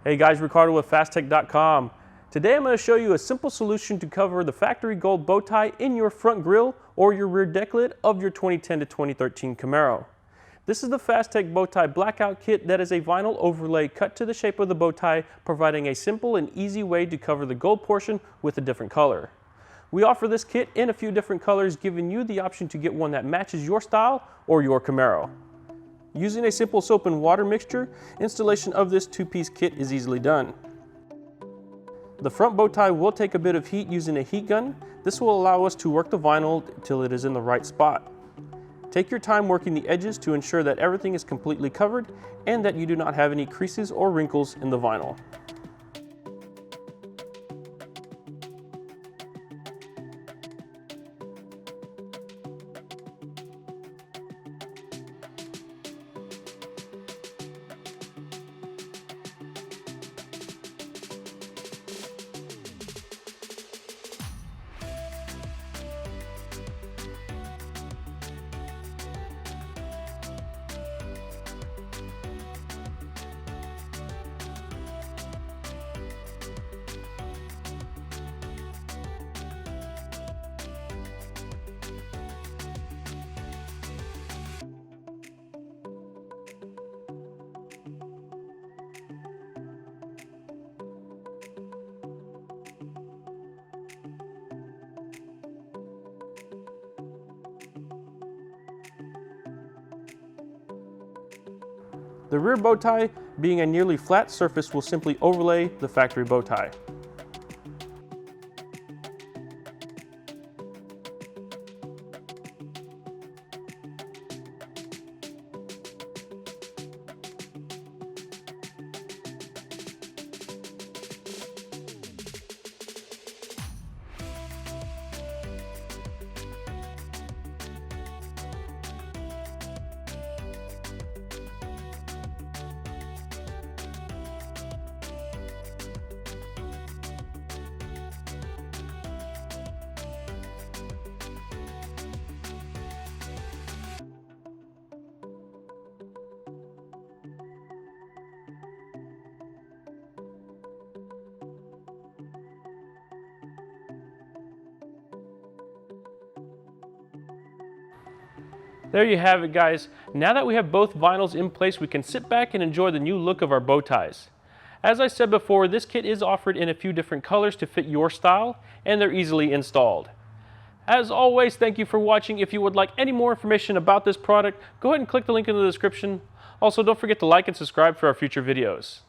Hey guys, Ricardo with Phastek.com. Today I'm going to show you a simple solution to cover the factory gold bow tie in your front grille or your rear deck lid of your 2010 to 2013 Camaro. This is the Phastek Bowtie Blackout kit that is a vinyl overlay cut to the shape of the bow tie, providing a simple and easy way to cover the gold portion with a different color. We offer this kit in a few different colors, giving you the option to get one that matches your style or your Camaro. Using a simple soap and water mixture, installation of this two-piece kit is easily done. The front bow tie will take a bit of heat using a heat gun. This will allow us to work the vinyl till it is in the right spot. Take your time working the edges to ensure that everything is completely covered and that you do not have any creases or wrinkles in the vinyl. The rear bow tie, being a nearly flat surface, will simply overlay the factory bow tie. There you have it, guys. Now that we have both vinyls in place, we can sit back and enjoy the new look of our bow ties. As I said before, this kit is offered in a few different colors to fit your style, and they're easily installed. As always, thank you for watching. If you would like any more information about this product, go ahead and click the link in the description. Also, don't forget to like and subscribe for our future videos.